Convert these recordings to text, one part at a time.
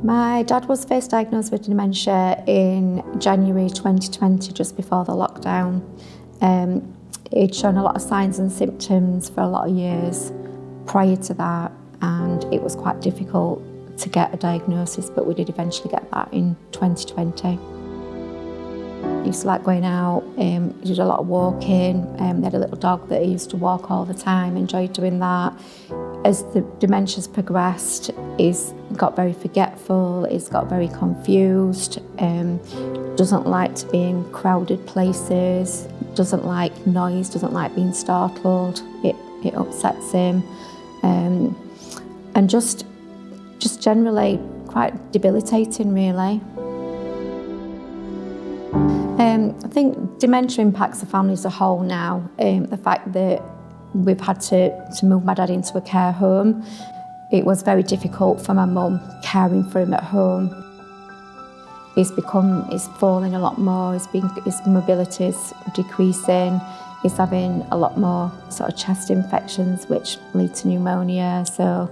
My dad was first diagnosed with dementia in January 2020, just before the lockdown. He'd shown a lot of signs and symptoms for a lot of years prior to that, and it was quite difficult to get a diagnosis, but we did eventually get that in 2020. He used to like going out, he did a lot of walking, they had a little dog that he used to walk all the time, enjoyed doing that. As the dementia's progressed, he's got very forgetful, he's got very confused, doesn't like to be in crowded places, doesn't like noise, doesn't like being startled, it upsets him, and just generally quite debilitating, really. I think dementia impacts the family as a whole now. The fact that we've had to move my dad into a care home, it was very difficult for my mum caring for him at home. He's falling a lot more, his mobility's decreasing, he's having a lot more sort of chest infections which lead to pneumonia, so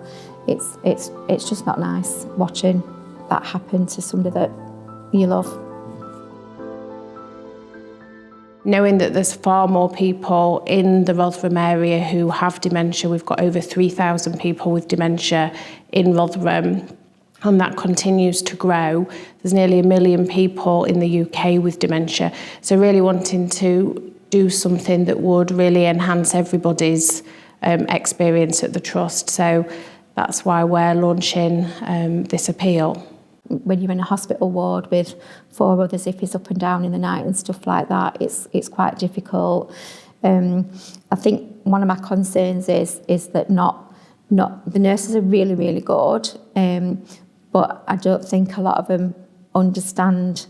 it's just not nice watching that happen to somebody that you love. Knowing that there's far more people in the Rotherham area who have dementia, we've got over 3,000 people with dementia in Rotherham, and that continues to grow. There's nearly 1 million people in the UK with dementia, so really wanting to do something that would really enhance everybody's experience at the Trust. So that's why we're launching this appeal. When you're in a hospital ward with 4 others, if he's up and down in the night and stuff like that, it's quite difficult. I think one of my concerns is that not the nurses are really, really good, but I don't think a lot of them understand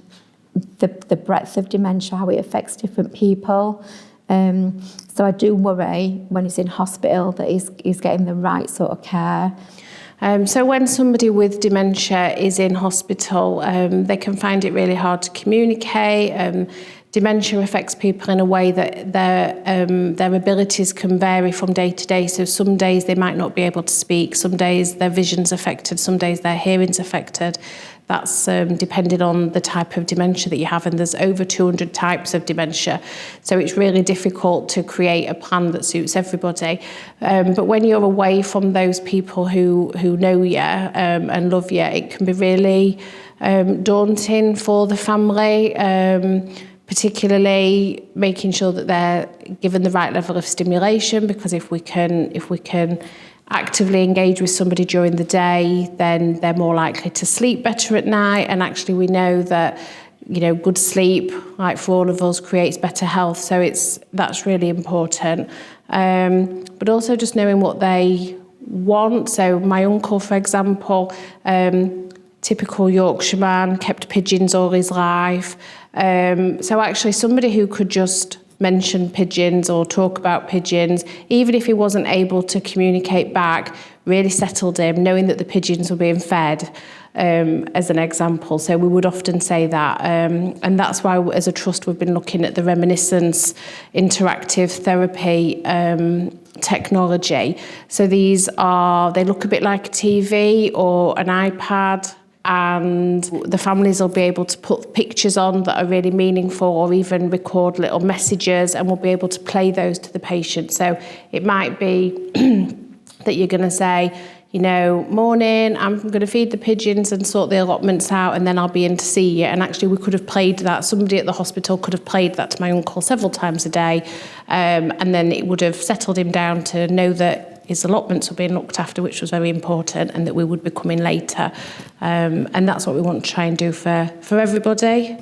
the breadth of dementia, how it affects different people. So I do worry when he's in hospital that he's getting the right sort of care. So when somebody with dementia is in hospital, they can find it really hard to communicate. Dementia affects people in a way that their abilities can vary from day to day. So some days they might not be able to speak, some days their vision's affected, some days their hearing's affected. That's depending on the type of dementia that you have, and there's over 200 types of dementia. So it's really difficult to create a plan that suits everybody. But when you're away from those people who know you and love you, it can be really daunting for the family, particularly making sure that they're given the right level of stimulation, because if we can actively engage with somebody during the day, then they're more likely to sleep better at night. And actually we know that, good sleep, like for all of us, creates better health. So that's really important. But also just knowing what they want. So my uncle, for example, typical Yorkshireman, kept pigeons all his life. So actually somebody who could just mention pigeons or talk about pigeons, even if he wasn't able to communicate back, really settled him, knowing that the pigeons were being fed, as an example. So we would often say that. And that's why, as a trust, we've been looking at the reminiscence interactive therapy technology. So they look a bit like a TV or an iPad, and the families will be able to put pictures on that are really meaningful, or even record little messages, and we'll be able to play those to the patient. So it might be that you're going to say, morning, I'm going to feed the pigeons and sort the allotments out, and then I'll be in to see you. And actually we could have played that, somebody at the hospital could have played that to my uncle several times a day, and then it would have settled him down to know that his allotments were being looked after, which was very important, and that we would be coming later. And that's what we want to try and do for everybody.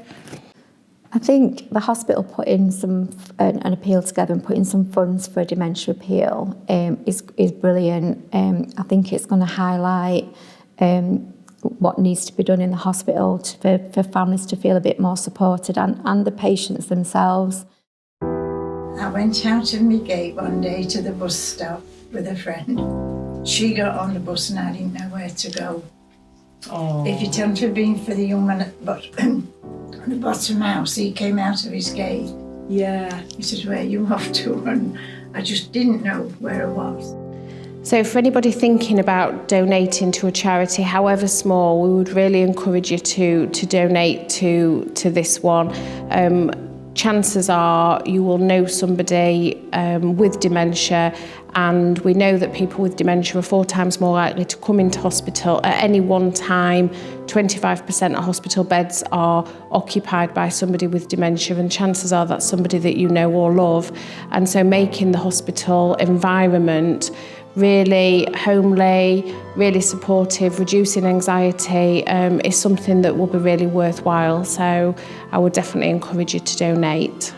I think the hospital putting an appeal together and putting some funds for a dementia appeal is brilliant. I think it's going to highlight what needs to be done in the hospital for families to feel a bit more supported, and the patients themselves. I went out of my gate one day to the bus stop with a friend. She got on the bus and I didn't know where to go. Oh. If it hadn't have been for the young man at the bottom house, he came out of his gate. Yeah. He said, "Where are you off to?" And I just didn't know where I was. So for anybody thinking about donating to a charity, however small, we would really encourage you to donate to this one. Chances are you will know somebody with dementia, and we know that people with dementia are 4 times more likely to come into hospital at any one time. 25% of hospital beds are occupied by somebody with dementia, and chances are that's somebody that you know or love. And so making the hospital environment really homely, really supportive, reducing anxiety is something that will be really worthwhile. So I would definitely encourage you to donate.